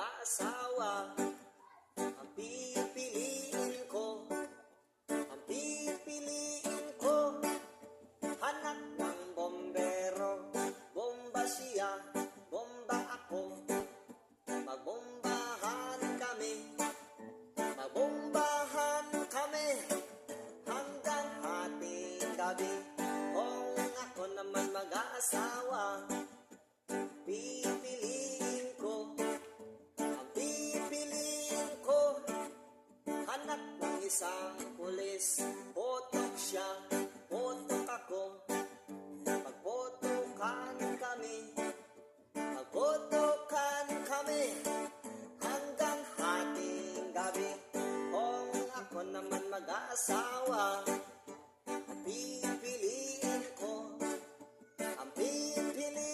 mag-aasawa. Ang pipiliin ko, anak ng bombero. Bomba siya, bomba ako. Magbombahan kami hanggang hating gabi. Kung ako naman mag-aasawa, pipiliin ko, anak ng isang pulis. Botok siya, botok ako. Magbotokan kami hanggang hating gabi. Kung ako naman mag-aasawa,